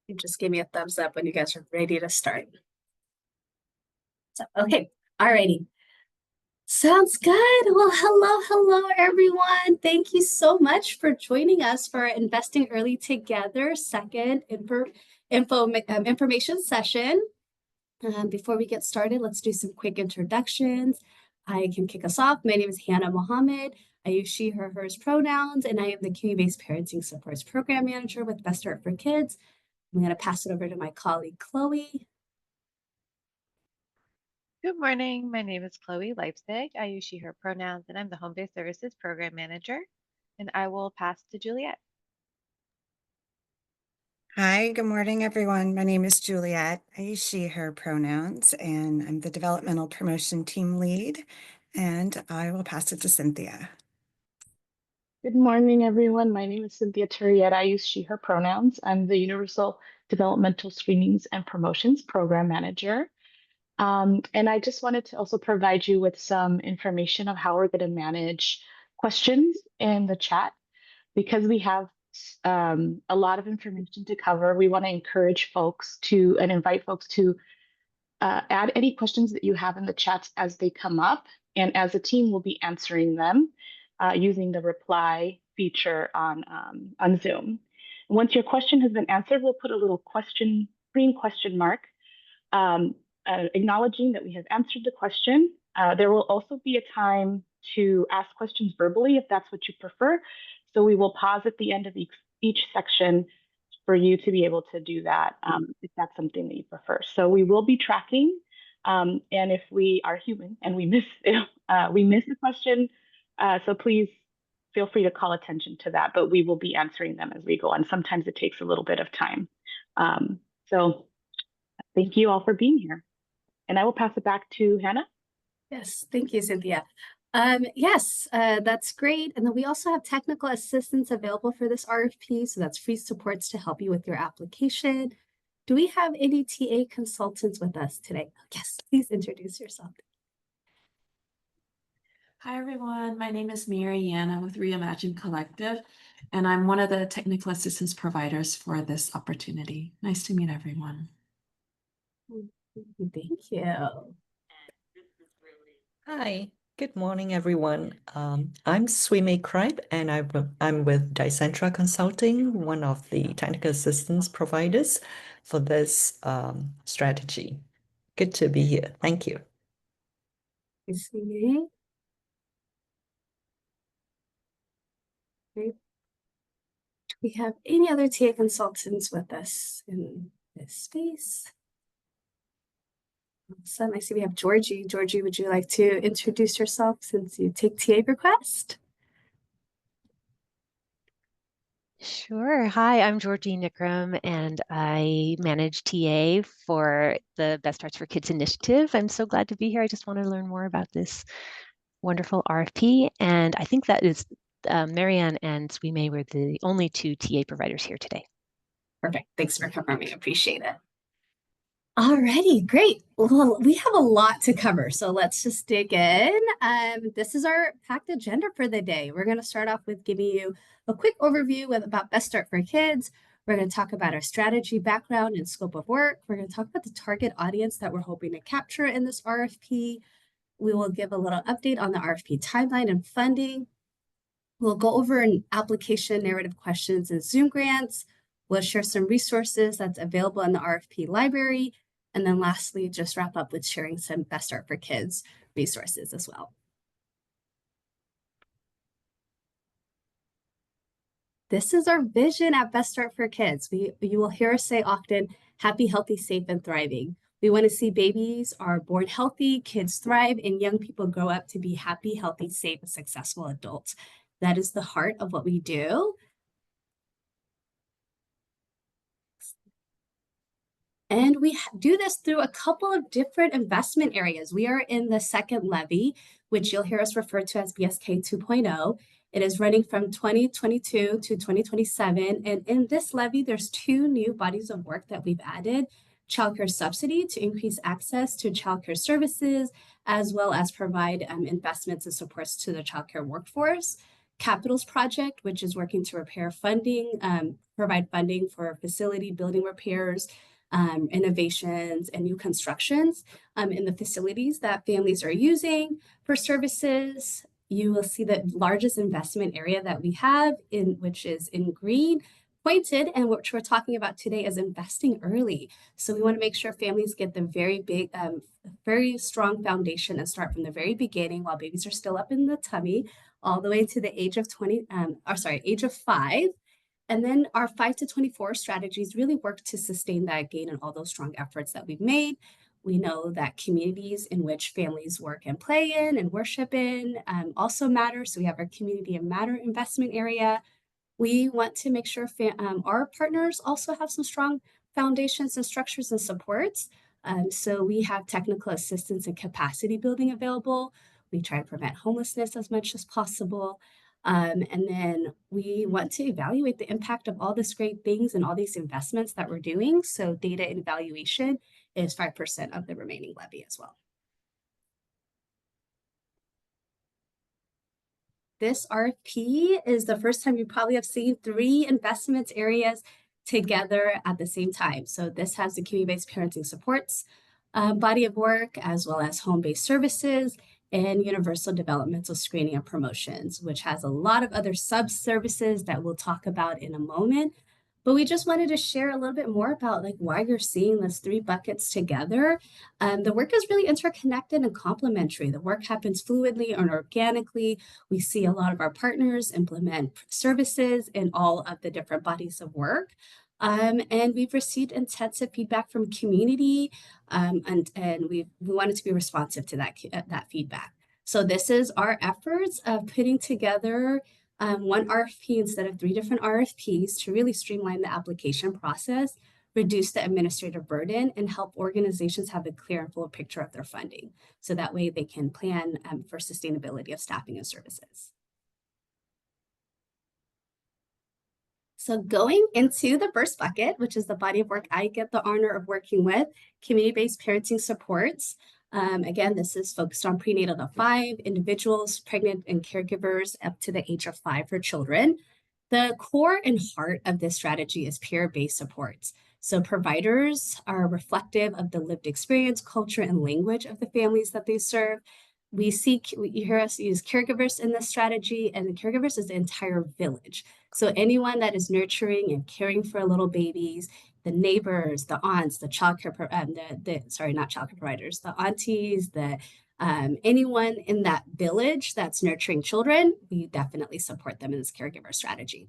You just give me a thumbs up when you guys are ready to start. So, okay, alrighty. Sounds good. Well, hello, everyone. Thank you so much for joining us for our Investing Early Together second information session. Before we get started, let's do some quick introductions. I can kick us off. My name is Hannah Mohammed. I use she, her, hers pronouns, and I am the community-based parenting supports program manager with Best Start for Kids. I'm going to pass it over to my colleague, Chloe. Good morning. My name is Chloe Leipzig. I use she, her pronouns, and I'm the Home-Based Services Program Manager. And I will pass to Juliet. Hi, good morning, everyone. My name is Juliet. I use she, her pronouns, and I'm the Developmental Promotion Team Lead, and I will pass it to Cynthia. Good morning, everyone. My name is Cynthia Turriette. I use she, her pronouns. I'm the Universal Developmental Screenings and Promotions Program Manager. And I just wanted to also provide you with some information of how we're going to manage questions in the chat. Because we have a lot of information to cover, we want to encourage folks to and invite folks to add any questions that you have in the chats as they come up. And as a team, we'll be answering them using the reply feature on Zoom. Once your question has been answered, we'll put a little green question mark acknowledging that we have answered the question. There will also be a time to ask questions verbally if that's what you prefer. So we will pause at the end of each section for you to be able to do that if that's something that you prefer. So we will be tracking, and if we are human and we miss a question, so please feel free to call attention to that, but we will be answering them as we go on. Sometimes it takes a little bit of time. So thank you all for being here. And I will pass it back to Hannah. Yes, thank you, Cynthia. Yes, that's great. And then we also have technical assistance available for this RFP. So that's free supports to help you with your application. Do we have any TA consultants with us today? Yes, please introduce yourself. Hi, everyone. My name is Mariana with Reimagine Collective, and I'm one of the technical assistance providers for this opportunity. Nice to meet everyone. Thank you. Hi, good morning, everyone. I'm Swee Kripe, and I'm with Dicentra Consulting, one of the technical assistance providers for this strategy. Good to be here. Thank you. Do we have any other TA consultants with us in this space? Awesome. I see we have Georgie. Georgie, would you like to introduce yourself since you take TA request? Sure. Hi, I'm Georgie Nickram, and I manage TA for the Best Starts for Kids initiative. I'm so glad to be here. I just want to learn more about this wonderful RFP, and I think that is Marianne and Swee were the only two TA providers here today. Perfect. Thanks for confirming. Appreciate it. Alrighty, great. Well, we have a lot to cover, so let's just dig in. This is our packed agenda for the day. We're going to start off with giving you a quick overview about Best Start for Kids. We're going to talk about our strategy, background, and scope of work. We're going to talk about the target audience that we're hoping to capture in this RFP. We will give a little update on the RFP timeline and funding. We'll go over an application narrative questions and Zoom grants. We'll share some resources that's available in the RFP library. And then lastly, just wrap up with sharing some Best Start for Kids resources as well. This is our vision at Best Start for Kids. You will hear us say often, happy, healthy, safe, and thriving. We want to see babies are born healthy, kids thrive, and young people grow up to be happy, healthy, safe, and successful adults. That is the heart of what we do. And we do this through a couple of different investment areas. We are in the second levy, which you'll hear us refer to as BSK 2.0. It is running from 2022 to 2027. And in this levy, there's two new bodies of work that we've added. Childcare subsidy to increase access to childcare services, as well as provide investments and supports to the childcare workforce. Capitals Project, which is working to provide funding for facility building repairs, innovations, and new constructions in the facilities that families are using for services. You will see the largest investment area that we have, which is in green, pointed, and which we're talking about today is investing early. So we want to make sure families get the very strong foundation and start from the very beginning while babies are still up in the tummy, all the way to the age of age of 5. And then our 5 to 24 strategies really work to sustain that gain and all those strong efforts that we've made. We know that communities in which families work and play in and worship in also matter. So we have our Community and Matter investment area. We want to make sure our partners also have some strong foundations and structures and supports. So we have technical assistance and capacity building available. We try to prevent homelessness as much as possible. And then we want to evaluate the impact of all these great things and all these investments that we're doing. So data and evaluation is 5% of the remaining levy as well. This RFP is the first time you probably have seen 3 investment areas together at the same time. So this has the community-based parenting supports body of work, as well as home-based services and universal developmental screening and promotions, which has a lot of other sub-services that we'll talk about in a moment. But we just wanted to share a little bit more about why you're seeing those 3 buckets together. The work is really interconnected and complementary. The work happens fluidly and organically. We see a lot of our partners implement services in all of the different bodies of work. And we've received intensive feedback from community, and we wanted to be responsive to that feedback. So this is our efforts of putting together one RFP instead of 3 different RFPs to really streamline the application process, reduce the administrative burden, and help organizations have a clear and full picture of their funding. So that way they can plan for sustainability of staffing and services. So going into the first bucket, which is the body of work I get the honor of working with, community-based parenting supports. Again, this is focused on prenatal to 5, individuals, pregnant and caregivers up to the age of 5 for children. The core and heart of this strategy is peer-based supports. So providers are reflective of the lived experience, culture, and language of the families that they serve. You hear us use caregivers in this strategy, and the caregivers is the entire village. So anyone that is nurturing and caring for little babies, the neighbors, the aunts, the childcare, not childcare providers, the aunties, anyone in that village that's nurturing children, we definitely support them in this caregiver strategy.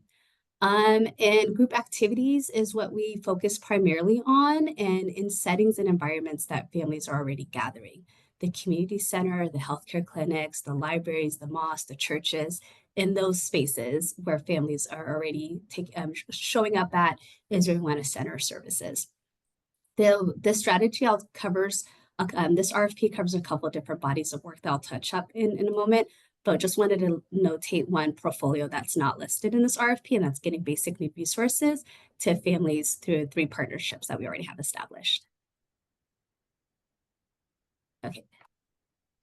And group activities is what we focus primarily on, and in settings and environments that families are already gathering. The community center, the healthcare clinics, the libraries, the mosques, the churches, in those spaces where families are already showing up at is where we want to center services. This strategy covers, this RFP covers a couple of different bodies of work that I'll touch up in a moment, but just wanted to notate one portfolio that's not listed in this RFP, and that's getting basic need resources to families through 3 partnerships that we already have established. Okay.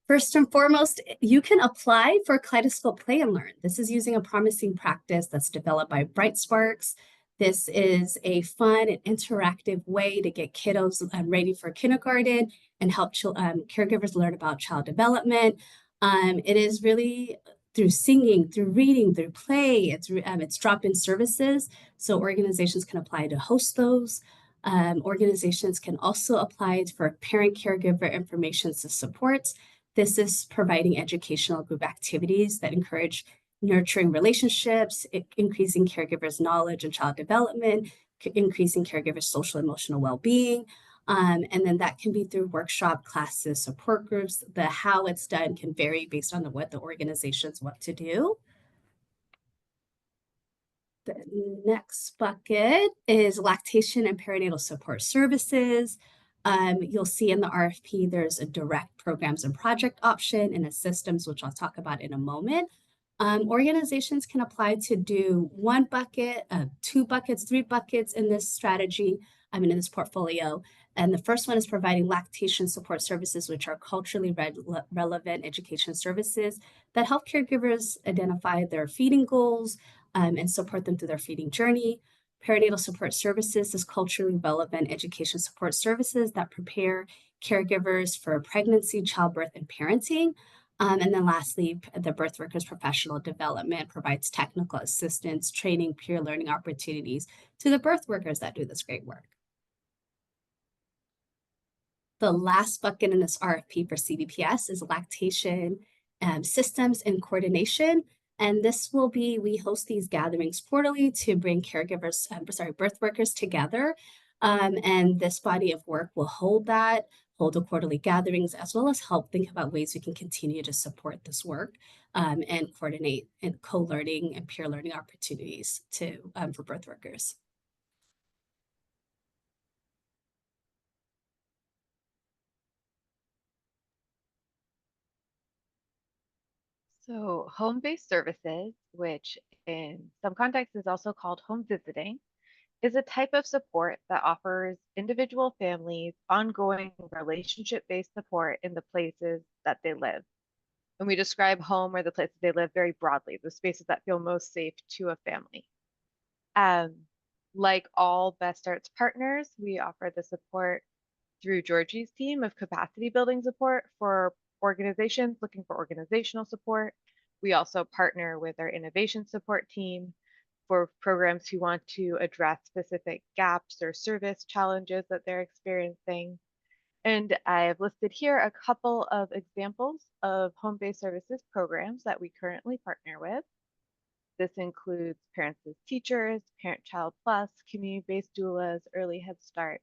First and foremost, you can apply for Kaleidoscope Play and Learn. This is using a promising practice that's developed by Bright Sparks. This is a fun and interactive way to get kiddos ready for kindergarten and help caregivers learn about child development. It is really through singing, through reading, through play. It's drop-in services, so organizations can apply to host those. Organizations can also apply for parent caregiver information supports. This is providing educational group activities that encourage nurturing relationships, increasing caregivers' knowledge and child development, increasing caregivers' social and emotional well-being. And then that can be through workshop classes, support groups. The how it's done can vary based on what the organizations want to do. The next bucket is lactation and perinatal support services. You'll see in the RFP, there's a direct programs and project option and a systems, which I'll talk about in a moment. Organizations can apply to do 1 bucket, 2 buckets, 3 buckets in this strategy, in this portfolio. And the first one is providing lactation support services, which are culturally relevant education services that help caregivers identify their feeding goals and support them through their feeding journey. Perinatal support services is culturally relevant education support services that prepare caregivers for pregnancy, childbirth, and parenting. And then lastly, the birth workers professional development provides technical assistance, training, peer learning opportunities to the birth workers that do this great work. The last bucket in this RFP for CBPS is lactation systems and coordination. And this will be, we host these gatherings quarterly to bring caregivers, birth workers together. And this body of work will hold the quarterly gatherings, as well as help think about ways we can continue to support this work and coordinate and co-learning and peer learning opportunities for birth workers. So home-based services, which in some contexts is also called home visiting, is a type of support that offers individual families ongoing relationship-based support in the places that they live. And we describe home or the places they live very broadly, the spaces that feel most safe to a family. Like all Best Starts partners, we offer the support through Georgie's team of capacity building support for organizations looking for organizational support. We also partner with our innovation support team for programs who want to address specific gaps or service challenges that they're experiencing. And I have listed here a couple of examples of home-based services programs that we currently partner with. This includes Parents as Teachers, Parent Child Plus, community-based doulas, Early Head Start.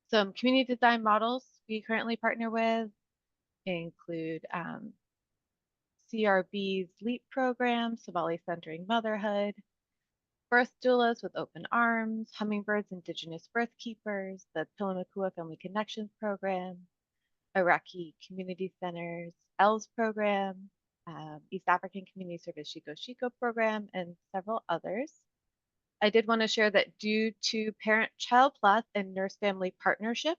Some community design models we currently partner with include CRB's LEAP program, Somali Centering Motherhood, birth doulas with open arms, Hummingbirds Indigenous Birth Keepers, the Pilamakua Family Connections program, Iraqi Community Centers, ELS program, East African Community Service Shiko Shiko program, and several others. I did want to share that due to Parent Child Plus and Nurse Family Partnership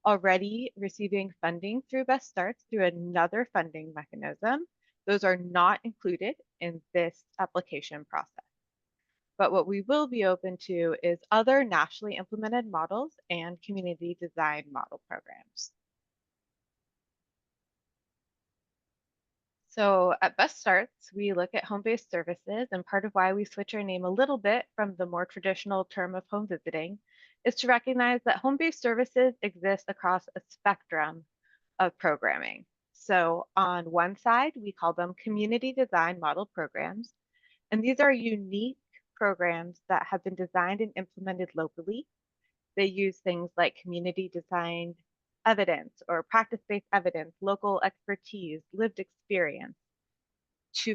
already receiving funding through Best Starts through another funding mechanism, those are not included in this application process. But what we will be open to is other nationally implemented models and community design model programs. So at Best Starts, we look at home-based services, and part of why we switch our name a little bit from the more traditional term of home visiting is to recognize that home-based services exist across a spectrum of programming. So on one side, we call them community design model programs, and these are unique programs that have been designed and implemented locally. They use things like community designed evidence or practice-based evidence, local expertise, lived experience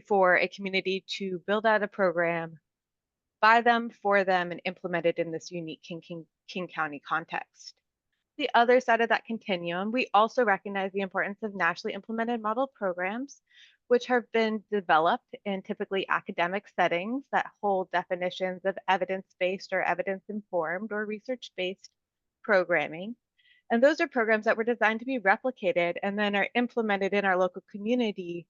for a community to build out a program by them, for them, and implement it in this unique King County context. The other side of that continuum, we also recognize the importance of nationally implemented model programs, which have been developed in typically academic settings that hold definitions of evidence-based or evidence-informed or research-based programming. And those are programs that were designed to be replicated and then are implemented in our local community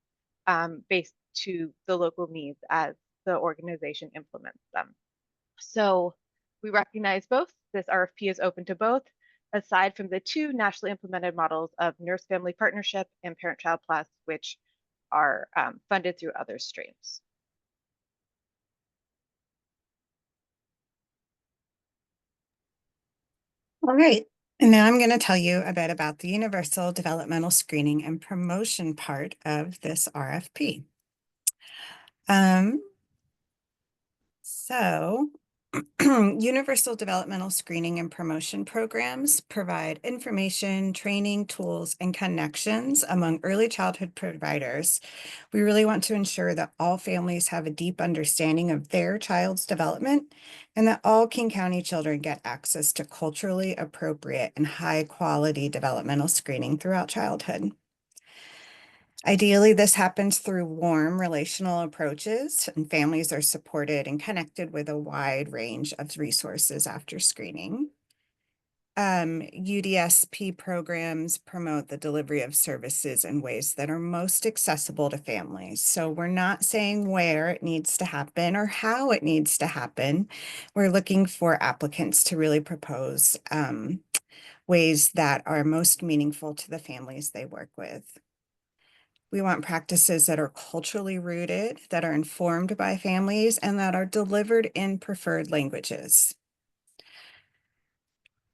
based to the local needs as the organization implements them. So we recognize both. This RFP is open to both, aside from the two nationally implemented models of Nurse Family Partnership and Parent Child Plus, which are funded through other streams. All right. And now I'm going to tell you a bit about the Universal Developmental Screening and Promotion part of this RFP. Universal Developmental Screening and Promotion programs provide information, training, tools, and connections among early childhood providers. We really want to ensure that all families have a deep understanding of their child's development and that all King County children get access to culturally appropriate and high-quality developmental screening throughout childhood. Ideally, this happens through warm relational approaches, and families are supported and connected with a wide range of resources after screening. UDSP programs promote the delivery of services in ways that are most accessible to families. So we're not saying where it needs to happen or how it needs to happen. We're looking for applicants to really propose ways that are most meaningful to the families they work with. We want practices that are culturally rooted, that are informed by families, and that are delivered in preferred languages.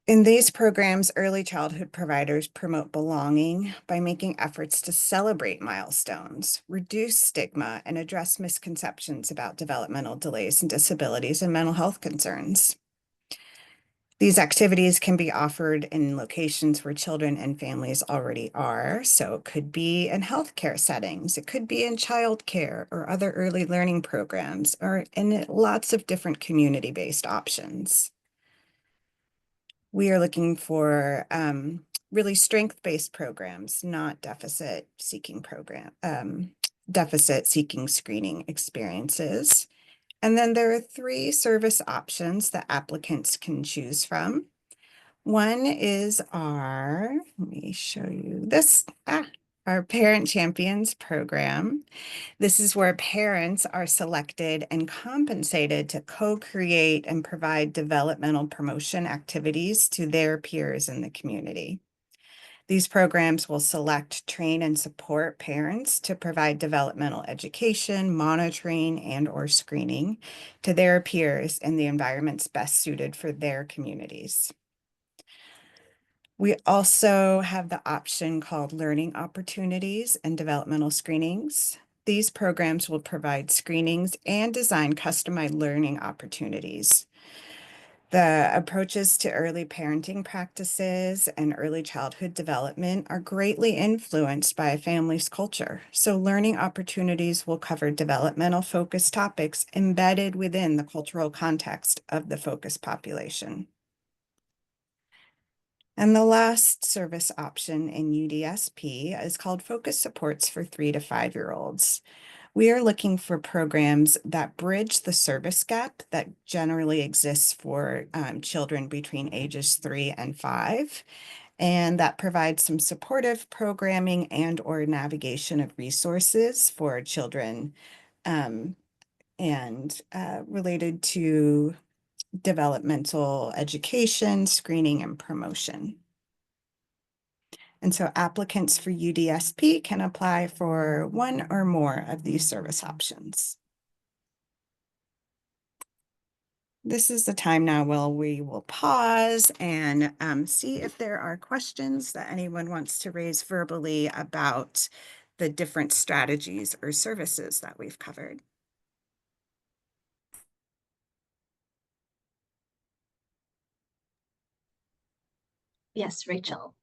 In these programs, early childhood providers promote belonging by making efforts to celebrate milestones, reduce stigma, and address misconceptions about developmental delays and disabilities and mental health concerns. These activities can be offered in locations where children and families already are. So it could be in healthcare settings, it could be in childcare or other early learning programs, or in lots of different community-based options. We are looking for really strength-based programs, not deficit-seeking screening experiences. And then there are 3 service options that applicants can choose from. One is let me show you this, our Parent Champions program. This is where parents are selected and compensated to co-create and provide developmental promotion activities to their peers in the community. These programs will select, train, and support parents to provide developmental education, monitoring, and/or screening to their peers in the environments best suited for their communities. We also have the option called Learning Opportunities and Developmental Screenings. These programs will provide screenings and design customized learning opportunities. The approaches to early parenting practices and early childhood development are greatly influenced by a family's culture. So learning opportunities will cover developmental focused topics embedded within the cultural context of the focus population. And the last service option in UDSP is called Focus Supports for 3 to 5-year-olds. We are looking for programs that bridge the service gap that generally exists for children between ages 3 and 5, and that provides some supportive programming and/or navigation of resources for children related to developmental education, screening, and promotion. And so applicants for UDSP can apply for one or more of these service options. This is the time now where we will pause and see if there are questions that anyone wants to raise verbally about the different strategies or services that we've covered. Yes, Rachel.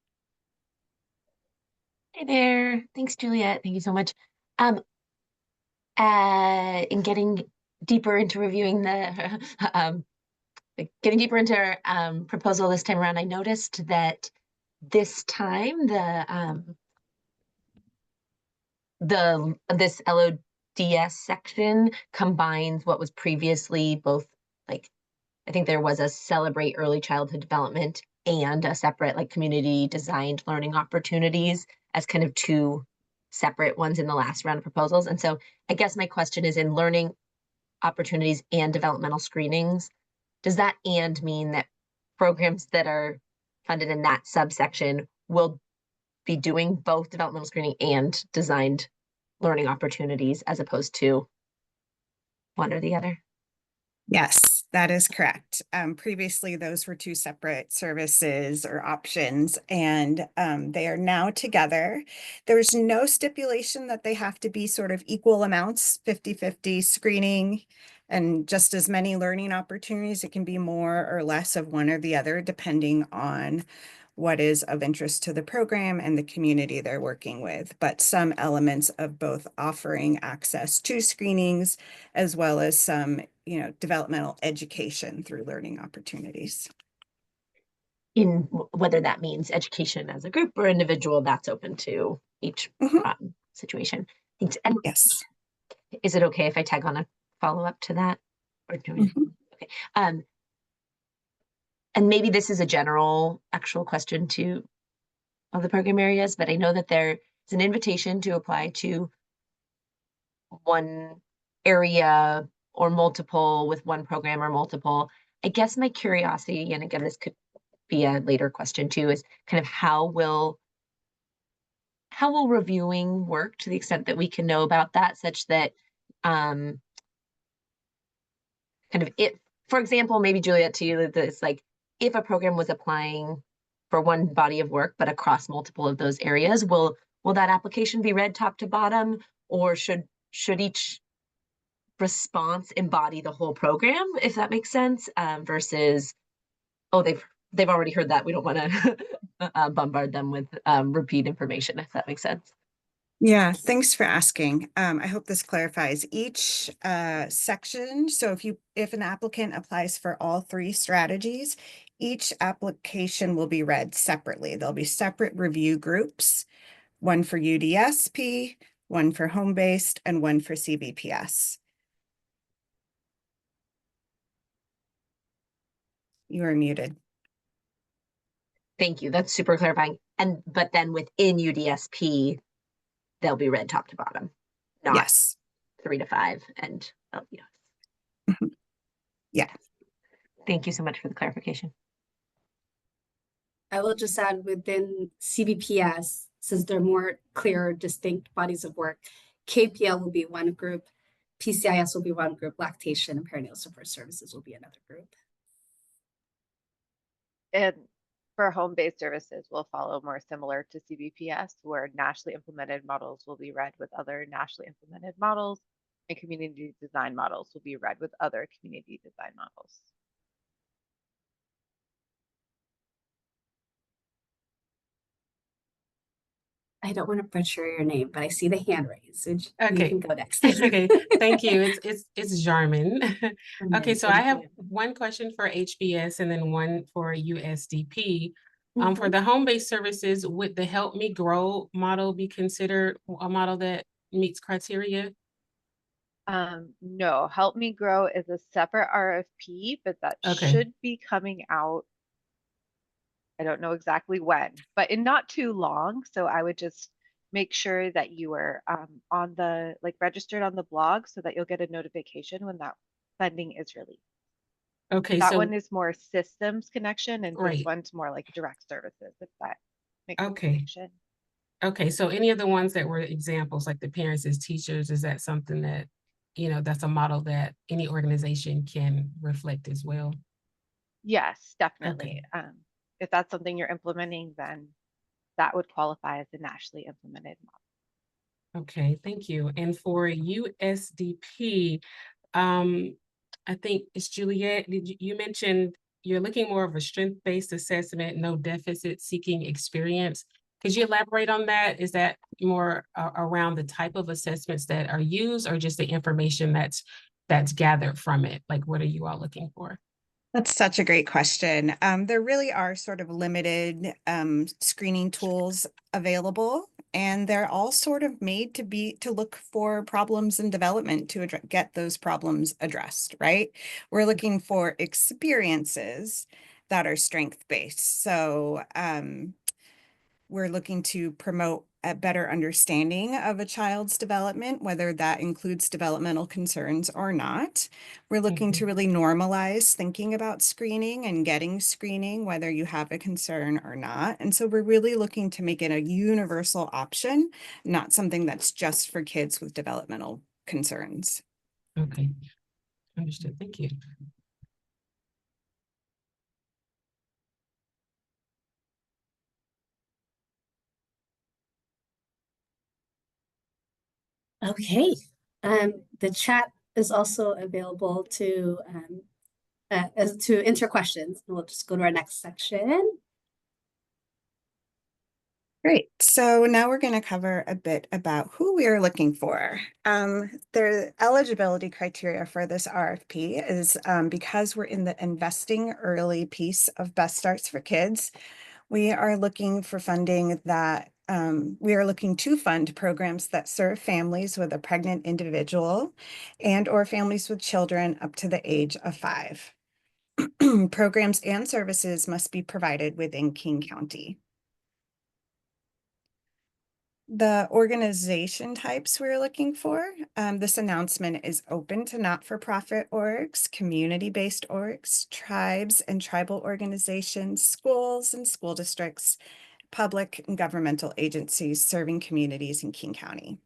Hey there. Thanks, Juliet. Thank you so much. In getting deeper into reviewing the getting deeper into our proposal this time around, I noticed that this time this LODS section combines what was previously both, like, I think there was a celebrate early childhood development and a separate, like, community designed learning opportunities as kind of 2 separate ones in the last round of proposals. And so I guess my question is, in learning opportunities and developmental screenings, does that and mean that programs that are funded in that subsection will be doing both developmental screening and designed learning opportunities as opposed to one or the other? Yes, that is correct. Previously, those were 2 separate services or options, and they are now together. There's no stipulation that they have to be sort of equal amounts, 50-50 screening, and just as many learning opportunities. It can be more or less of one or the other, depending on what is of interest to the program and the community they're working with, but some elements of both offering access to screenings as well as some, developmental education through learning opportunities. In whether that means education as a group or individual, that's open to each situation. Thanks. And yes. Is it okay if I tag on a follow-up to that? Or do we? Okay. and maybe this is a general actual question to all the program areas, but I know that there is an invitation to apply to one area or multiple with one program or multiple. I guess my curiosity, and again, this could be a later question too, is kind of how will reviewing work to the extent that we can know about that, such that kind of it, for example, maybe Juliet to you, that it's like if a program was applying for one body of work, but across multiple of those areas, will that application be read top to bottom, or should each response embody the whole program, if that makes sense, versus, oh, they've already heard that, we don't want to bombard them with repeat information, if that makes sense. Yeah, thanks for asking. I hope this clarifies each section. So if an applicant applies for all 3 strategies, each application will be read separately. There'll be separate review groups, one for UDSP, one for home-based, and one for CBPS. You are muted. Thank you. That's super clarifying. But then within UDSP, they'll be read top to bottom, not Yes. 3 to 5 and LPS. Yeah. Thank you so much for the clarification. I will just add within CBPS, since they're more clear, distinct bodies of work, KPL will be one group, PCIS will be one group, lactation and perinatal support services will be another group. And for home-based services, we'll follow more similar to CBPS, where nationally implemented models will be read with other nationally implemented models, and community design models will be read with other community design models. I don't want to butcher your name, but I see the hand raised. So you Okay. can go next. Okay, thank you. It's Jarman. Okay, so I have one question for HBS and then one for USDP. For the home-based services, would the Help Me Grow model be considered a model that meets criteria? No, Help Me Grow is a separate RFP, but that Okay. should be coming out. I don't know exactly when, but in not too long. So I would just make sure that you are on the registered on the blog so that you'll get a notification when that funding is released. Okay, That so one is more systems connection, and this right. one's more like direct services, if that makes a Okay. connection. Okay, so any of the ones that were examples, like the parents as teachers, is that something that, that's a model that any organization can reflect as well? Yes, definitely. If that's something you're implementing, then that would qualify as a nationally implemented model. Okay, thank you. And for USDP, I think it's Juliet, you mentioned you're looking more of a strength-based assessment, no deficit seeking experience. Could you elaborate on that? Is that more around the type of assessments that are used, or just the information that's gathered from it? Like, what are you all looking for? That's such a great question. There really are sort of limited screening tools available, and they're all sort of made to look for problems in development to get those problems addressed, right? We're looking for experiences that are strength-based. So we're looking to promote a better understanding of a child's development, whether that includes developmental concerns or not. We're looking to really normalize thinking about screening and getting screening, whether you have a concern or not. And so we're really looking to make it a universal option, not something that's just for kids with developmental concerns. Okay, understood. Thank you. Okay, the chat is also available to enter questions. And we'll just go to our next section. Great. So now we're going to cover a bit about who we are looking for. The eligibility criteria for this RFP is because we're in the investing early piece of Best Starts for Kids, we are looking for funding that we are looking to fund programs that serve families with a pregnant individual and or families with children up to the age of 5. Programs and services must be provided within King County. The organization types we're looking for, this announcement is open to not-for-profit orgs, community-based orgs, tribes and tribal organizations, schools and school districts, public and governmental agencies serving communities in King County.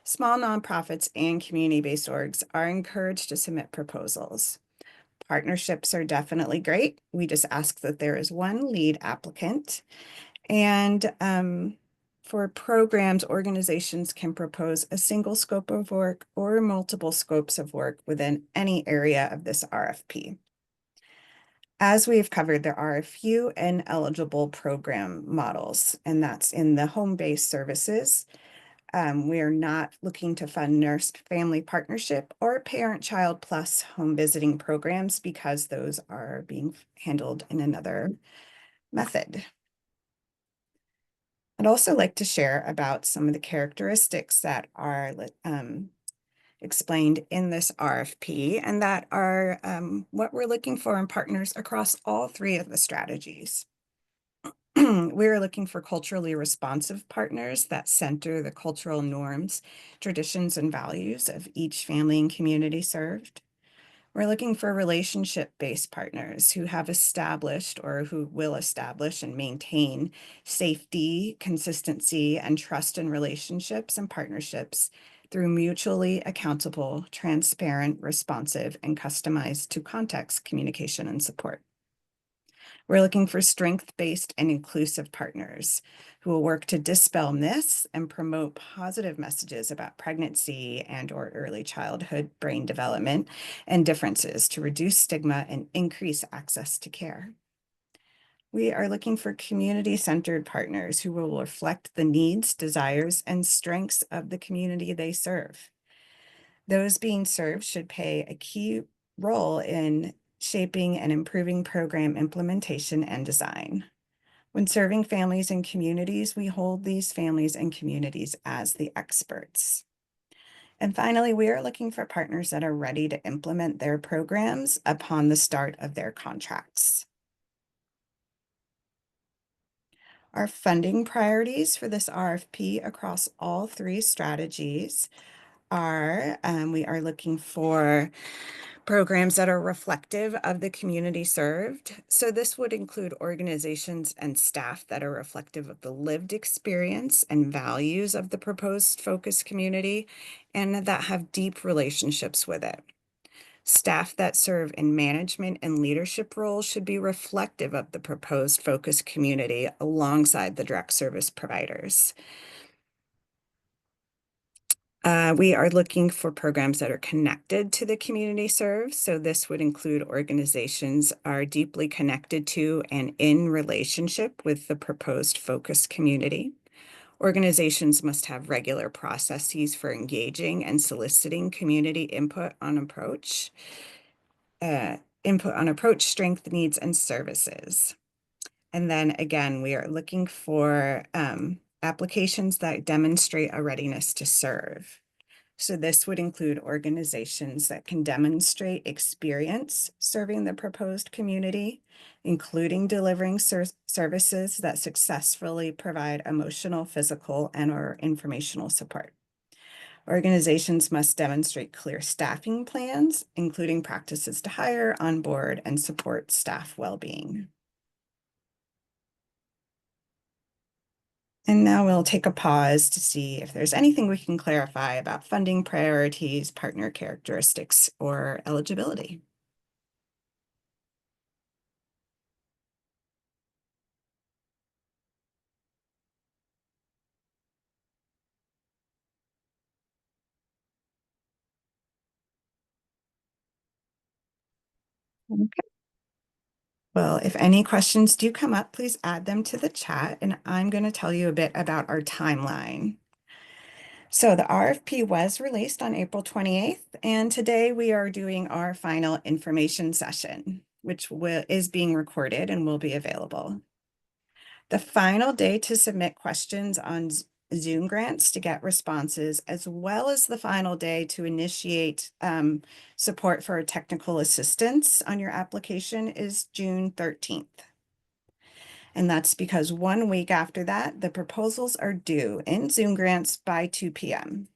Small nonprofits and community-based orgs are encouraged to submit proposals. Partnerships are definitely great. We just ask that there is one lead applicant. And for programs, organizations can propose a single scope of work or multiple scopes of work within any area of this RFP. As we've covered, there are a few ineligible program models, and that's in the home-based services. We are not looking to fund nurse family partnership or parent-child plus home visiting programs because those are being handled in another method. I'd also like to share about some of the characteristics that are explained in this RFP and that are what we're looking for in partners across all three of the strategies. We're looking for culturally responsive partners that center the cultural norms, traditions, and values of each family and community served. We're looking for relationship-based partners who have established or who will establish and maintain safety, consistency, and trust in relationships and partnerships through mutually accountable, transparent, responsive, and customized to context communication and support. We're looking for strength-based and inclusive partners who will work to dispel myths and promote positive messages about pregnancy and or early childhood brain development and differences to reduce stigma and increase access to care. We are looking for community-centered partners who will reflect the needs, desires, and strengths of the community they serve. Those being served should play a key role in shaping and improving program implementation and design. When serving families and communities, we hold these families and communities as the experts. And finally, we are looking for partners that are ready to implement their programs upon the start of their contracts. Our funding priorities for this RFP across all three strategies are, we are looking for programs that are reflective of the community served. So this would include organizations and staff that are reflective of the lived experience and values of the proposed focus community and that have deep relationships with it. Staff that serve in management and leadership roles should be reflective of the proposed focus community alongside the direct service providers. We are looking for programs that are connected to the community served. So this would include organizations are deeply connected to and in relationship with the proposed focus community. Organizations must have regular processes for engaging and soliciting community input on approach, strength, needs, and services. And then again, we are looking for applications that demonstrate a readiness to serve. So this would include organizations that can demonstrate experience serving the proposed community, including delivering services that successfully provide emotional, physical, and/or informational support. Organizations must demonstrate clear staffing plans, including practices to hire, onboard, and support staff well-being. And now we'll take a pause to see if there's anything we can clarify about funding priorities, partner characteristics, or eligibility. Okay. Well, if any questions do come up, please add them to the chat, and I'm going to tell you a bit about our timeline. So the RFP was released on April 28th, and today we are doing our final information session, which is being recorded and will be available. The final day to submit questions Zoom grants to get responses, as well as the final day to initiate support for technical assistance on your application is June 13th. And that's because 1 week after that, the proposals are due in Zoom grants by 2 p.m.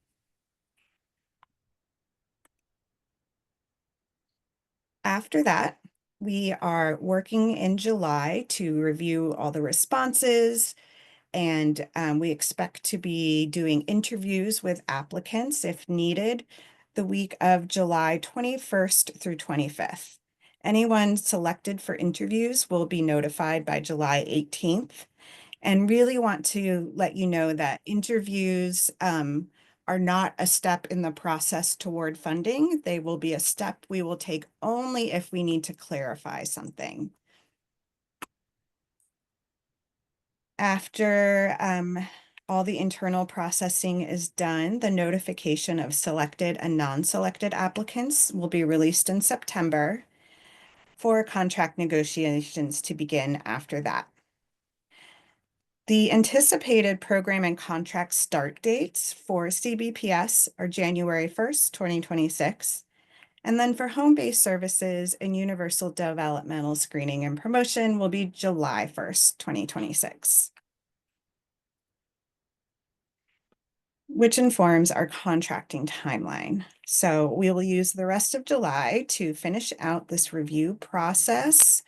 After that, we are working in July to review all the responses, and we expect to be doing interviews with applicants if needed the week of July 21st through 25th. Anyone selected for interviews will be notified by July 18th, and really want to let you know that interviews are not a step in the process toward funding. They will be a step we will take only if we need to clarify something. After all the internal processing is done, the notification of selected and non-selected applicants will be released in September for contract negotiations to begin after that. The anticipated program and contract start dates for CBPS are January 1st, 2026. And then for home-based services and universal developmental screening and promotion will be July 1st, 2026. Which informs our contracting timeline. So we will use the rest of July to finish out this review process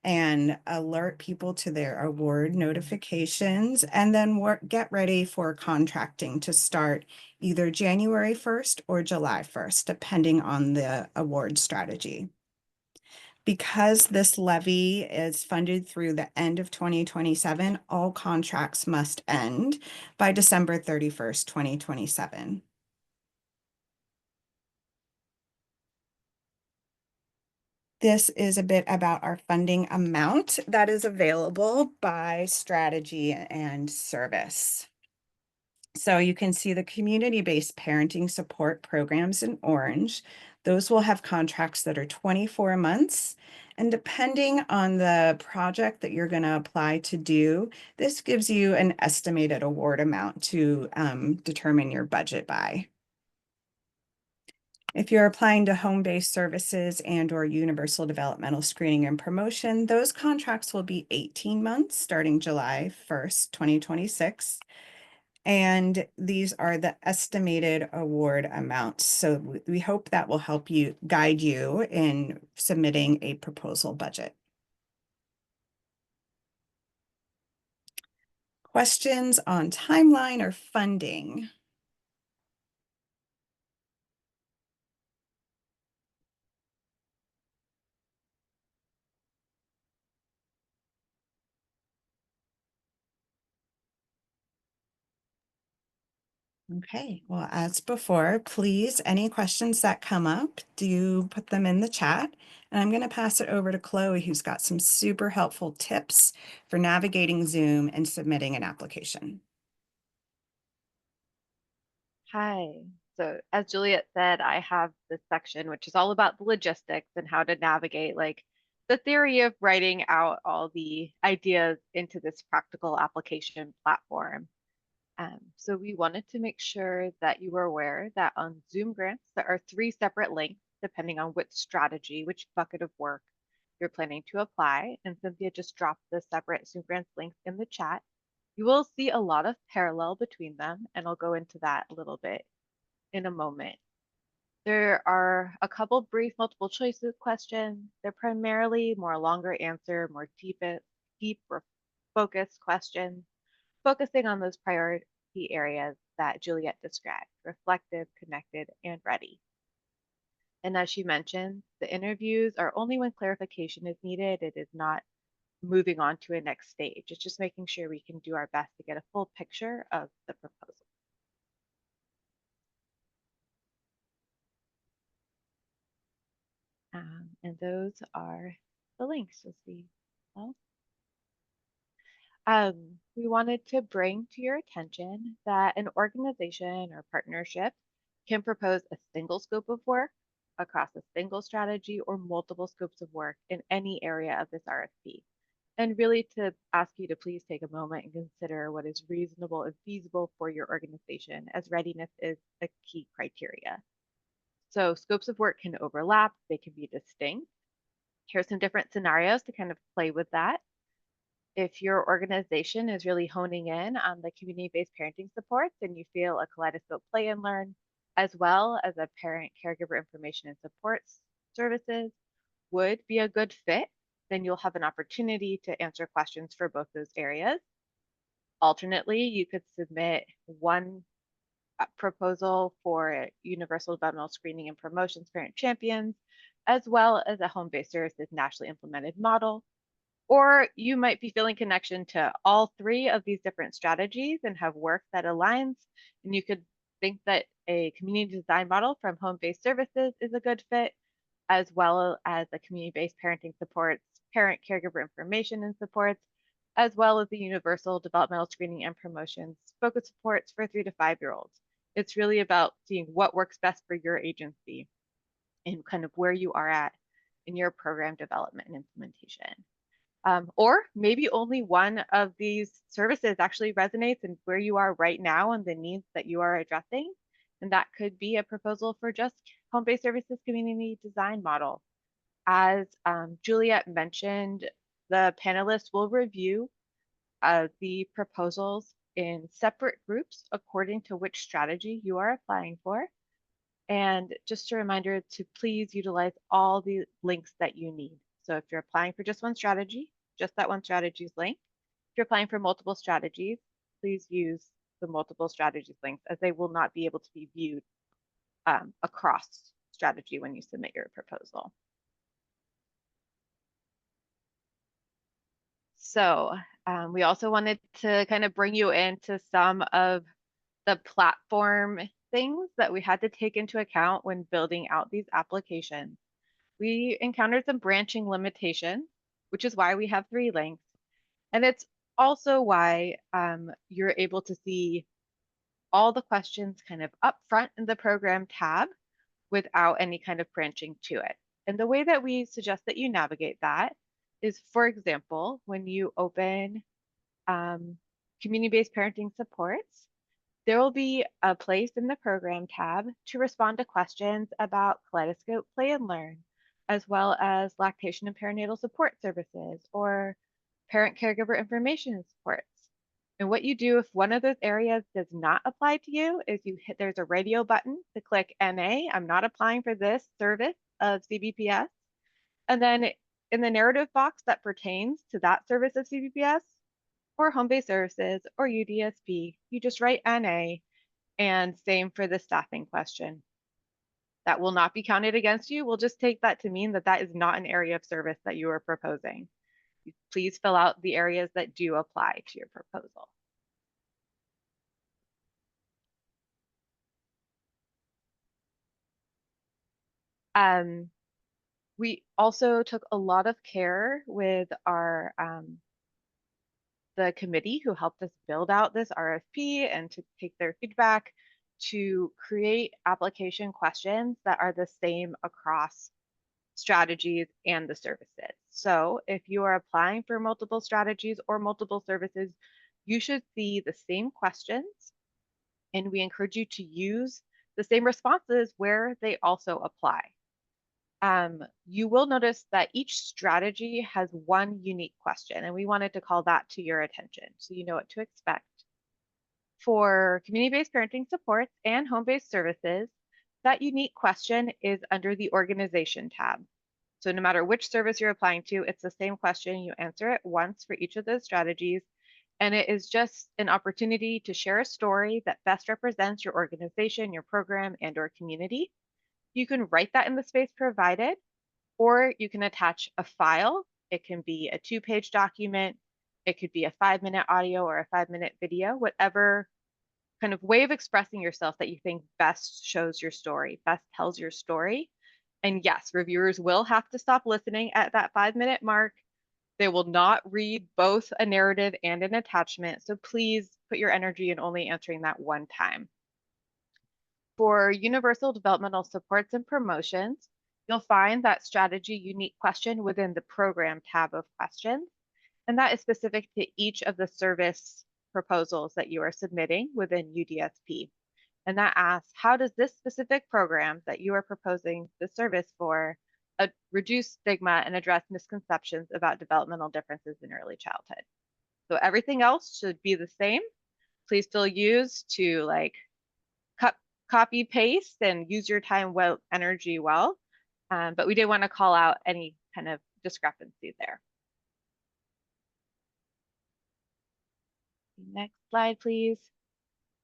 and alert people to their award notifications, and then get ready for contracting to start either January 1st or July 1st, depending on the award strategy. Because this levy is funded through the end of 2027, all contracts must end by December 31st, 2027. This is a bit about our funding amount that is available by strategy and service. So you can see the community-based parenting support programs in orange. Those will have contracts that are 24 months. And depending on the project that you're going to apply to do, this gives you an estimated award amount to determine your budget by. If you're applying to home-based services and or universal developmental screening and promotion, those contracts will be 18 months starting July 1st, 2026. And these are the estimated award amounts. So we hope that will help you guide you in submitting a proposal budget. Questions on timeline or funding? Okay, well, as before, please, any questions that come up, do put them in the chat. And I'm going to pass it over to Chloe, who's got some super helpful tips for navigating Zoom and submitting an application. Hi. So as Juliet said, I have this section, which is all about the logistics and how to navigate like the theory of writing out all the ideas into this practical application platform. So we wanted to make sure that you were aware that on Zoom grants, there are 3 separate links depending on which strategy, which bucket of work you're planning to apply. And Cynthia just dropped the separate Zoom grants links in the chat. You will see a lot of parallel between them, and I'll go into that a little bit in a moment. There are a couple brief multiple choice questions. They're primarily more longer answer, more deep or focused questions, focusing on those priority areas that Juliet described: reflective, connected, and ready. And as she mentioned, the interviews are only when clarification is needed. It is not moving on to a next stage. It's just making sure we can do our best to get a full picture of the proposal. And those are the links you'll see. Well, we wanted to bring to your attention that an organization or partnership can propose a single scope of work across a single strategy or multiple scopes of work in any area of this RFP. and really to ask you to please take a moment and consider what is reasonable and feasible for your organization, as readiness is a key criteria. So scopes of work can overlap, they can be distinct. Here's some different scenarios to kind of play with that. If your organization is really honing in on the community-based parenting supports and you feel a Kaleidoscope Play and Learn, as well as a parent caregiver information and supports services would be a good fit, then you'll have an opportunity to answer questions for both those areas. Alternately, you could submit one proposal for universal developmental screening and promotions parent champions, as well as a home-based services nationally implemented model. Or you might be feeling connection to all three of these different strategies and have work that aligns. And you could think that a community design model from home-based services is a good fit, as well as the community-based parenting supports, parent caregiver information and supports, as well as the universal developmental screening and promotions focus supports for 3 to 5-year-olds. It's really about seeing what works best for your agency and kind of where you are at in your program development and implementation. Or maybe only one of these services actually resonates in where you are right now and the needs that you are addressing. And that could be a proposal for just home-based services community design model. As Juliet mentioned, the panelists will review the proposals in separate groups according to which strategy you are applying for. And just a reminder to please utilize all the links that you need. So if you're applying for just one strategy, just that one strategy's link. If you're applying for multiple strategies, please use the multiple strategies links, as they will not be able to be viewed across strategy when you submit your proposal. So we also wanted to kind of bring you into some of the platform things that we had to take into account when building out these applications. We encountered some branching limitations, which is why we have 3 links. And it's also why you're able to see all the questions kind of up front in the program tab without any kind of branching to it. And the way that we suggest that you navigate that is, for example, when you open community-based parenting supports, there will be a place in the program tab to respond to questions about Kaleidoscope Play and Learn, as well as lactation and perinatal support services or parent caregiver information and supports. And what you do if one of those areas does not apply to you is you hit, there's a radio button to click NA, I'm not applying for this service of CBPS. And then in the narrative box that pertains to that service of CBPS or home-based services or UDSP, you just write NA, and same for the staffing question. That will not be counted against you. We'll just take that to mean that that is not an area of service that you are proposing. Please fill out the areas that do apply to your proposal. We also took a lot of care with our the committee who helped us build out this RFP and to take their feedback to create application questions that are the same across strategies and the services. So if you are applying for multiple strategies or multiple services, you should see the same questions, and we encourage you to use the same responses where they also apply. You will notice that each strategy has one unique question, and we wanted to call that to your attention so you know what to expect. For community-based parenting supports and home-based services, that unique question is under the organization tab. So no matter which service you're applying to, it's the same question. You answer it once for each of those strategies, and it is just an opportunity to share a story that best represents your organization, your program, and/or community. You can write that in the space provided, or you can attach a file. It can be a 2-page document. It could be a 5-minute audio or a 5-minute video, whatever kind of way of expressing yourself that you think best shows your story, best tells your story. And yes, reviewers will have to stop listening at that 5-minute mark. They will not read both a narrative and an attachment. So please put your energy in only answering that one time. For universal developmental supports and promotions, you'll find that strategy unique question within the program tab of questions. and that is specific to each of the service proposals that you are submitting within UDSP. And that asks, how does this specific program that you are proposing the service for reduce stigma and address misconceptions about developmental differences in early childhood? So everything else should be the same. Please still use to like copy paste and use your time well, energy well. But we did want to call out any kind of discrepancy there. Next slide, please.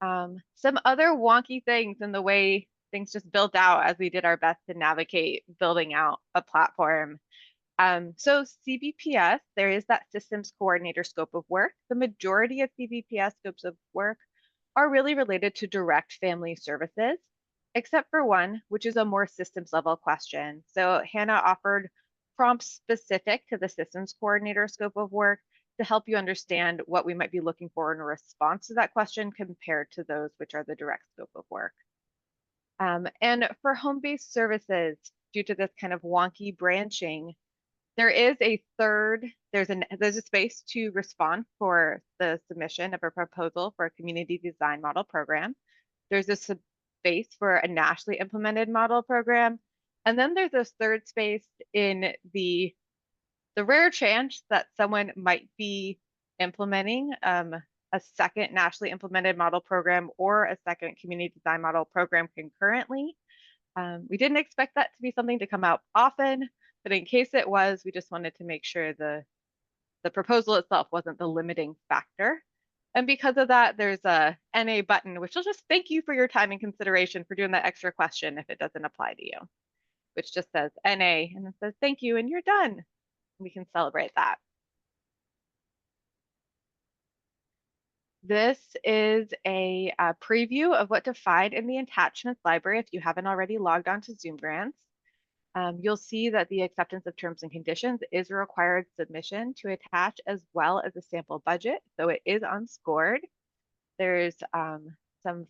Some other wonky things in the way things just built out as we did our best to navigate building out a platform. So CBPS, there is that systems coordinator scope of work. The majority of CBPS scopes of work are really related to direct family services, except for one, which is a more systems level question. So Hannah offered prompts specific to the systems coordinator scope of work to help you understand what we might be looking for in a response to that question compared to those which are the direct scope of work. And for home-based services, due to this kind of wonky branching, there is a third, there's a space to respond for the submission of a proposal for a community design model program. There's a space for a nationally implemented model program. And then there's a third space in the rare chance that someone might be implementing a second nationally implemented model program or a second community design model program concurrently. We didn't expect that to be something to come out often, but in case it was, we just wanted to make sure the proposal itself wasn't the limiting factor. And because of that, there's a NA button, which will just thank you for your time and consideration for doing that extra question if it doesn't apply to you, which just says NA and it says thank you and you're done. We can celebrate that. This is a preview of what to find in the attachments library if you haven't already logged on to Zoom Grants. You'll see that the acceptance of terms and conditions is a required submission to attach as well as a sample budget, so it is unscored. There's some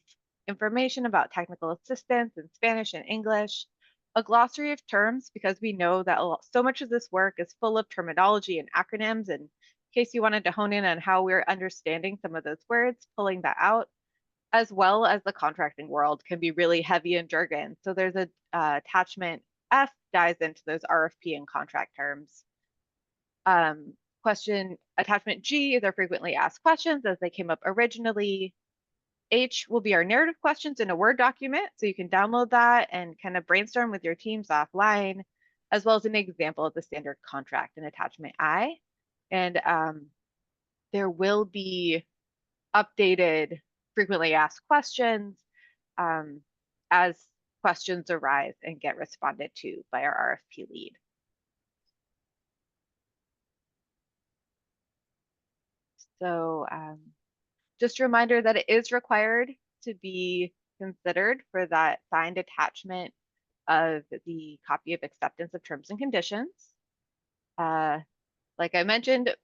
information about technical assistance in Spanish and English, a glossary of terms because we know that so much of this work is full of terminology and acronyms, and in case you wanted to hone in on how we're understanding some of those words, pulling that out, as well as the contracting world can be really heavy in jargon. So there's a attachment F dives into those RFP and contract terms. Attachment G is our frequently asked questions as they came up originally. H will be our narrative questions in a Word document, so you can download that and kind of brainstorm with your teams offline, as well as an example of the standard contract in attachment I. And there will be updated frequently asked questions as questions arise and get responded to by our RFP lead. So just a reminder that it is required to be considered for that signed attachment of the copy of acceptance of terms and conditions. Like I mentioned,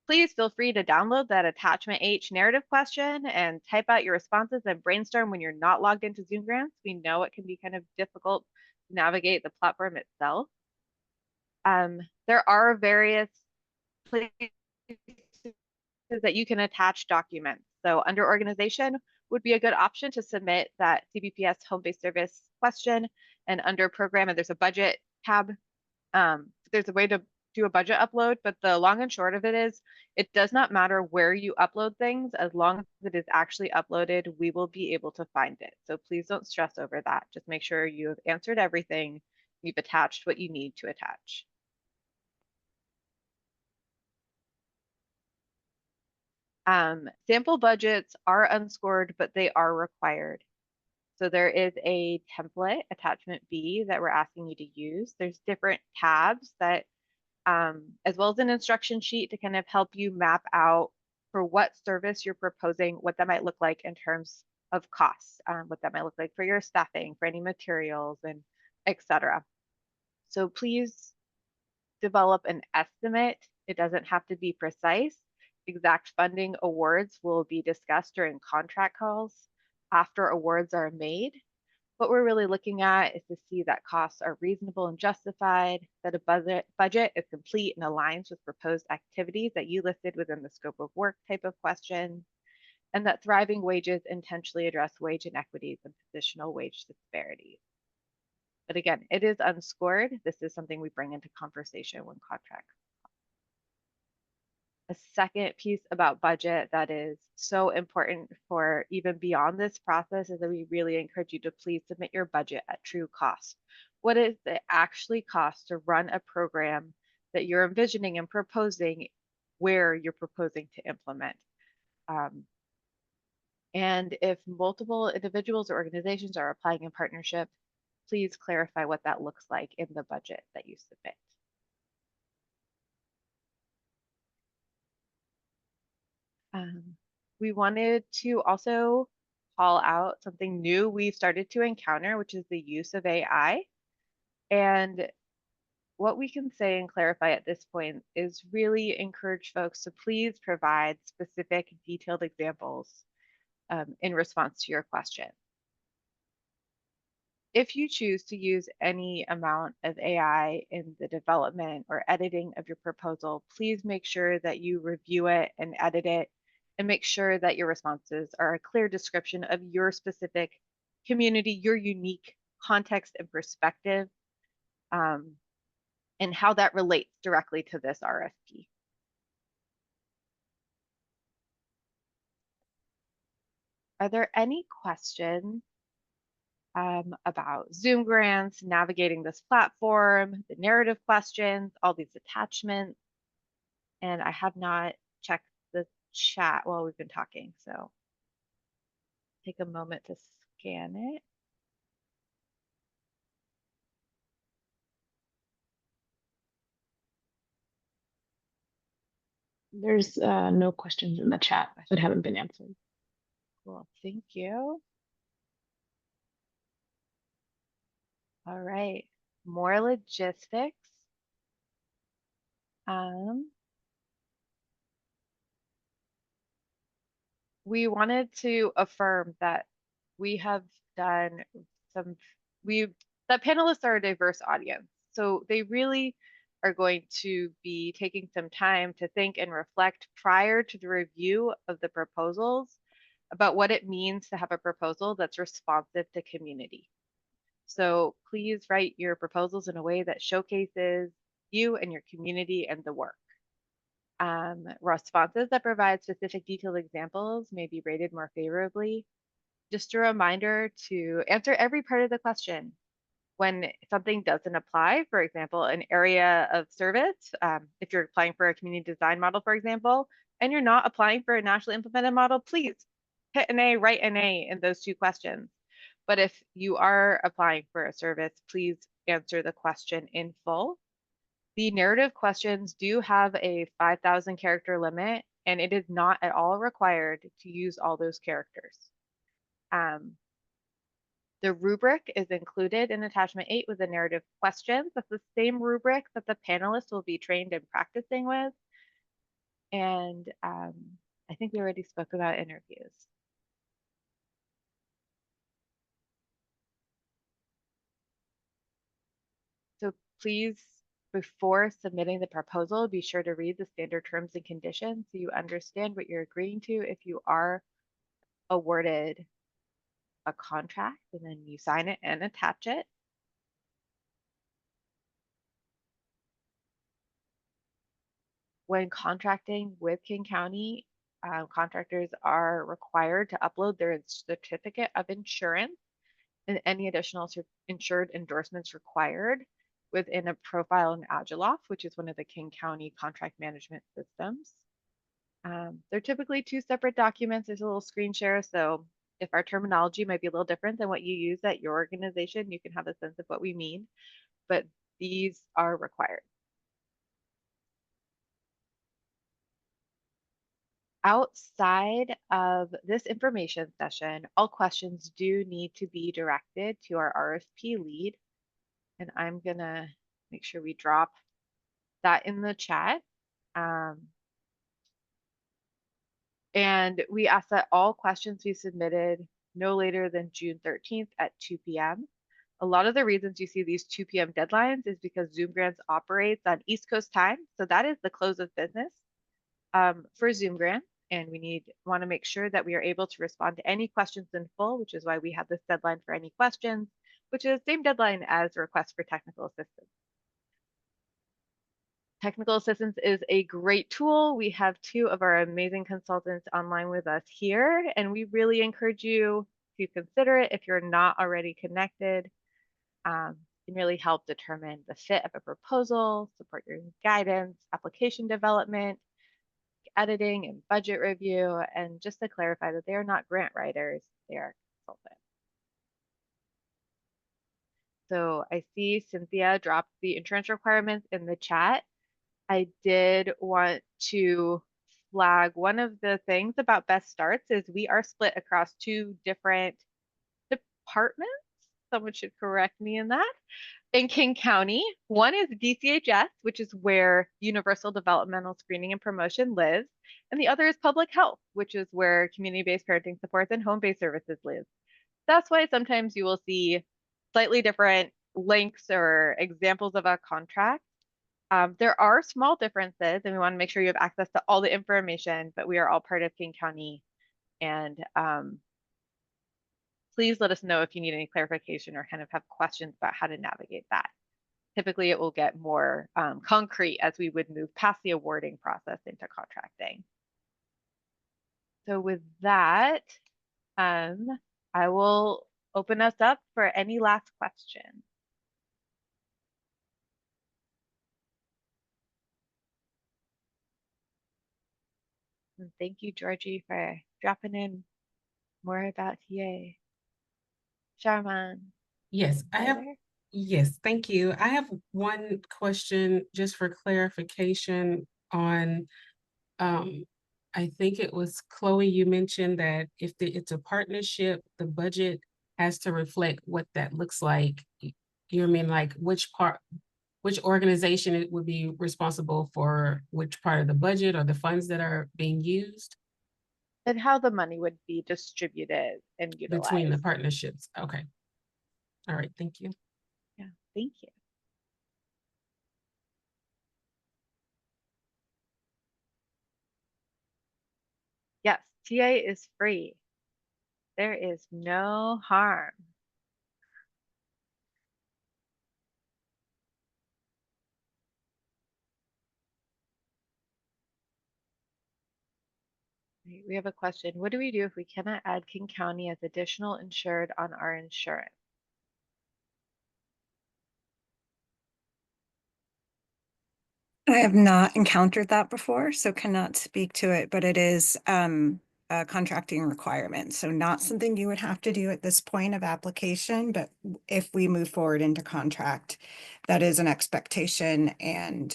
please feel free to download that attachment H narrative question and type out your responses and brainstorm when you're not logged into Zoom Grants. We know it can be kind of difficult to navigate the platform itself. There are various places that you can attach documents. So under organization would be a good option to submit that CBPS home-based service question, and under program, and there's a budget tab. There's a way to do a budget upload, but the long and short of it is it does not matter where you upload things. As long as it is actually uploaded, we will be able to find it. So please don't stress over that. Just make sure you have answered everything. You've attached what you need to attach. Sample budgets are unscored, but they are required. So there is a template, attachment B, that we're asking you to use. There's different tabs that, as well as an instruction sheet to kind of help you map out for what service you're proposing, what that might look like in terms of costs, what that might look like for your staffing, for any materials, and etc. So please develop an estimate. It doesn't have to be precise. Exact funding awards will be discussed during contract calls after awards are made. What we're really looking at is to see that costs are reasonable and justified, that a budget is complete and aligns with proposed activities that you listed within the scope of work type of question, and that thriving wages intentionally address wage inequities and positional wage disparities. But again, it is unscored. This is something we bring into conversation when contracts. A second piece about budget that is so important for even beyond this process is that we really encourage you to please submit your budget at true cost. What does it actually cost to run a program that you're envisioning and proposing where you're proposing to implement? And if multiple individuals or organizations are applying in partnership, please clarify what that looks like in the budget that you submit. We wanted to also call out something new we've started to encounter, which is the use of AI. And what we can say and clarify at this point is really encourage folks to please provide specific detailed examples in response to your question. If you choose to use any amount of AI in the development or editing of your proposal, please make sure that you review it and edit it and make sure that your responses are a clear description of your specific community, your unique context and perspective, and how that relates directly to this RFP. Are there any questions about Zoom grants, navigating this platform, the narrative questions, all these attachments? And I have not checked the chat while we've been talking, so take a moment to scan it. There's no questions in the chat that haven't been answered. Cool, thank you. All right, more logistics. We wanted to affirm that we have done that panelists are a diverse audience. So they really are going to be taking some time to think and reflect prior to the review of the proposals about what it means to have a proposal that's responsive to community. So please write your proposals in a way that showcases you and your community and the work. Responses that provide specific detailed examples may be rated more favorably. Just a reminder to answer every part of the question. When something doesn't apply, for example, an area of service, if you're applying for a community design model, for example, and you're not applying for a nationally implemented model, please hit an A, write an A in those two questions. But if you are applying for a service, please answer the question in full. The narrative questions do have a 5,000 character limit, and it is not at all required to use all those characters. The rubric is included in attachment 8 with the narrative questions. That's the same rubric that the panelists will be trained and practicing with. And I think we already spoke about interviews. So please, before submitting the proposal, be sure to read the standard terms and conditions so you understand what you're agreeing to if you are awarded a contract, and then you sign it and attach it. When contracting with King County, contractors are required to upload their certificate of insurance and any additional insured endorsements required within a profile in Agilent, which is one of the King County contract management systems. They're typically two separate documents. There's a little screen share, so if our terminology might be a little different than what you use at your organization, you can have a sense of what we mean, but these are required. Outside of this information session, all questions do need to be directed to our RFP lead, and I'm gonna make sure we drop that in the chat. And we ask that all questions be submitted no later than June 13th at 2 p.m. A lot of the reasons you see these 2 p.m. deadlines is because Zoom Grants operates on East Coast time. So that is the close of business for Zoom Grants. And we want to make sure that we are able to respond to any questions in full, which is why we have this deadline for any questions, which is the same deadline as requests for technical assistance. Technical assistance is a great tool. We have 2 of our amazing consultants online with us here, and we really encourage you to consider it if you're not already connected. Can really help determine the fit of a proposal, support your guidance, application development, editing, and budget review. And just to clarify that they are not grant writers, they are consultants. So I see Cynthia dropped the insurance requirements in the chat. I did want to flag one of the things about Best Starts is we are split across 2 different departments. Someone should correct me in that. In King County, one is DCHS, which is where Universal Developmental Screening and Promotion lives, and the other is Public Health, which is where Community-Based Parenting Supports and Home-Based Services live. That's why sometimes you will see slightly different links or examples of a contract. There are small differences, and we want to make sure you have access to all the information, but we are all part of King County. And please let us know if you need any clarification or kind of have questions about how to navigate that. Typically, it will get more concrete as we would move past the awarding process into contracting. So with that, I will open us up for any last questions. And thank you, Georgie, for dropping in more about TA. Sharman. Yes, I have. Yes, thank you. I have one question just for clarification on, I think it was Chloe, you mentioned that if it's a partnership, the budget has to reflect what that looks like. You mean like which organization it would be responsible for which part of the budget or the funds that are being used? And how the money would be distributed and utilized. Between the partnerships. Okay. All right, thank you. Yeah, thank you. Yes, TA is free. There is no harm. We have a question. What do we do if we cannot add King County as additional insured on our insurance? I have not encountered that before, so cannot speak to it, but it is a contracting requirement. So not something you would have to do at this point of application, but if we move forward into contract, that is an expectation, and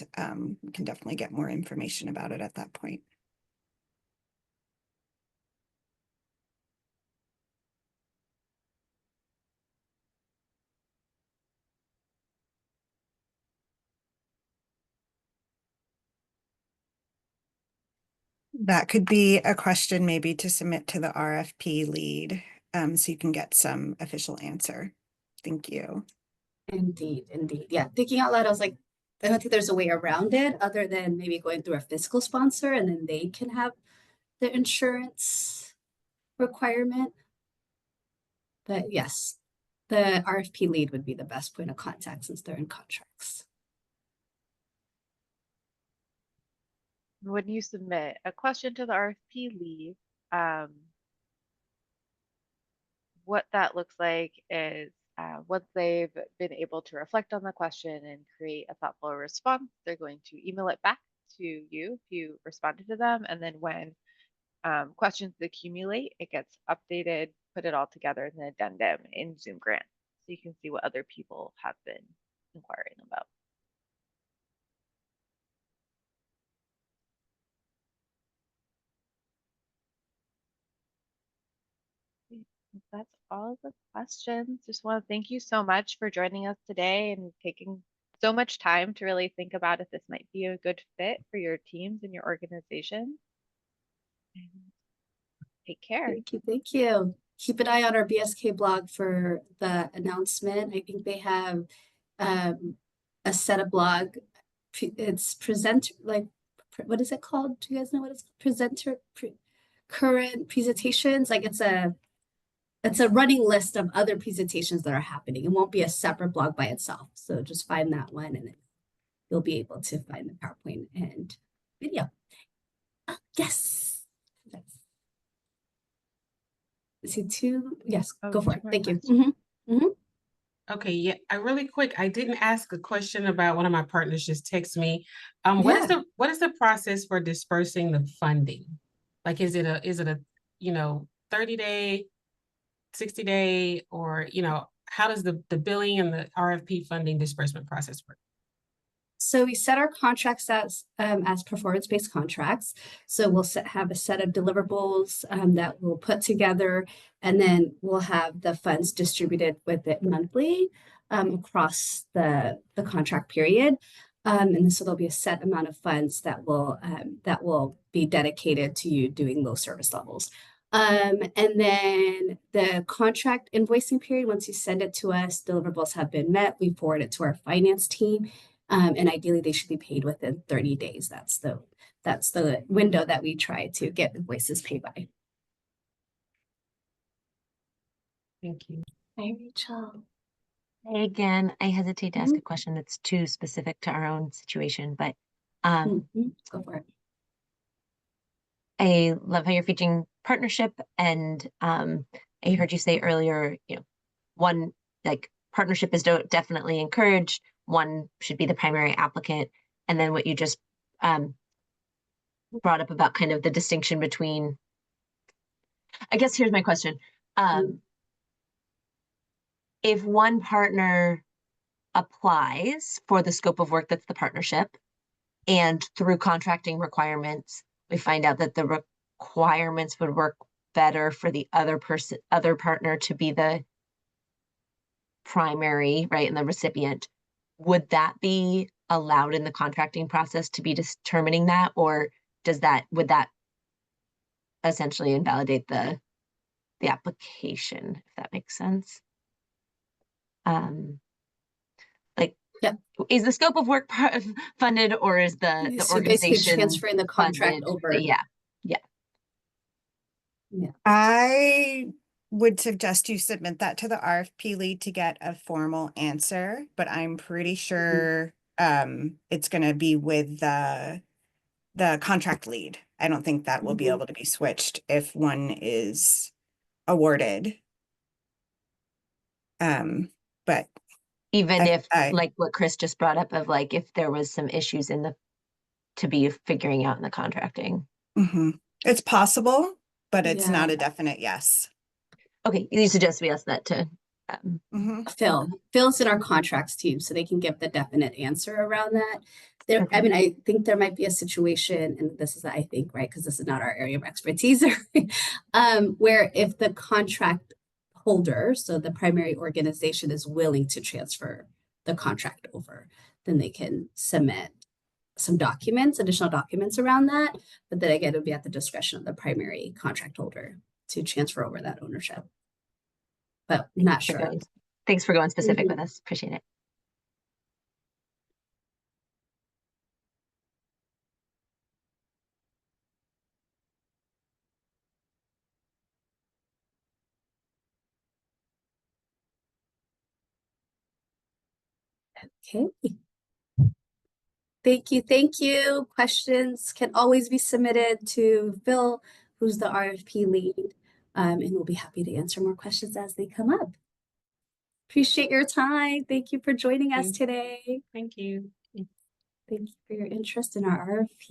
we can definitely get more information about it at that point. That could be a question maybe to submit to the RFP lead, so you can get some official answer. Thank you. Indeed, indeed. Yeah, thinking out loud, I was like, I don't think there's a way around it other than maybe going through a fiscal sponsor and then they can have the insurance requirement. But yes, the RFP lead would be the best point of contact since they're in contracts. When you submit a question to the RFP lead, what that looks like is once they've been able to reflect on the question and create a thoughtful response, they're going to email it back to you if you responded to them. And then when questions accumulate, it gets updated, put it all together in an addendum in Zoom Grant. So you can see what other people have been inquiring about. That's all the questions. Just want to thank you so much for joining us today and taking so much time to really think about if this might be a good fit for your teams and your organization. And take care. Thank you. Thank you. keep an eye on our BSK blog for the announcement. I think they have a set of blog. It's present like what is it called? Do you guys know what it's current presentations? Like it's a running list of other presentations that are happening. It won't be a separate blog by itself. So just find that one and you'll be able to find the PowerPoint and video. Yes. See two. Yes, go for it. Thank you. Okay, yeah, really quick, I didn't ask a question about one of my partners just texted me. What is the process for dispersing the funding? Like, is it a 30-day, 60-day, or how does the billing and the RFP funding disbursement process work? So we set our contracts as performance-based contracts. So we'll have a set of deliverables that we'll put together, and then we'll have the funds distributed with it monthly across the contract period. And so there'll be a set amount of funds that will be dedicated to you doing those service levels. And then the contract invoicing period, once you send it to us, deliverables have been met, we forward it to our finance team. And ideally they should be paid within 30 days. That's the window that we try to get invoices paid by. Thank you. Hi, Rachel. Hey, again, I hesitate to ask a question that's too specific to our own situation, but Go for it. I love how you're featuring partnership, and I heard you say earlier, one, like, partnership is definitely encouraged. One should be the primary applicant. And then what you just brought up about kind of the distinction between, I guess here's my question. If one partner applies for the scope of work that's the partnership, and through contracting requirements, we find out that the requirements would work better for the other partner to be the primary, right, and the recipient, would that be allowed in the contracting process to be determining that, or would that essentially invalidate the application, if that makes sense? Is the scope of work funded, or is the So organization basically transferring the contract funded? over? Yeah. I would suggest you submit that to the RFP lead to get a formal answer, but I'm pretty sure it's going to be with the contract lead. I don't think that will be able to be switched if one is awarded. But even if like what Chris just brought up of like if there was some issues to be figuring out in the contracting. It's possible, but it's not a definite yes. Okay, you suggest we ask that to Phil's in our contracts team, so they can give the definite answer around that. I mean, I think there might be a situation, and this is, I think, right, because this is not our area of expertise, where if the contract holder, so the primary organization, is willing to transfer the contract over, then they can submit some additional documents around that. But then again, it would be at the discretion of the primary contract holder to transfer over that ownership. But not sure. Thanks for going specific with us. Appreciate it. Okay. Thank you. Questions can always be submitted to Phil, who's the RFP lead, and we'll be happy to answer more questions as they come up. Appreciate your time. Thank you for joining us today. Thank you. Thank you for your interest in our RFP.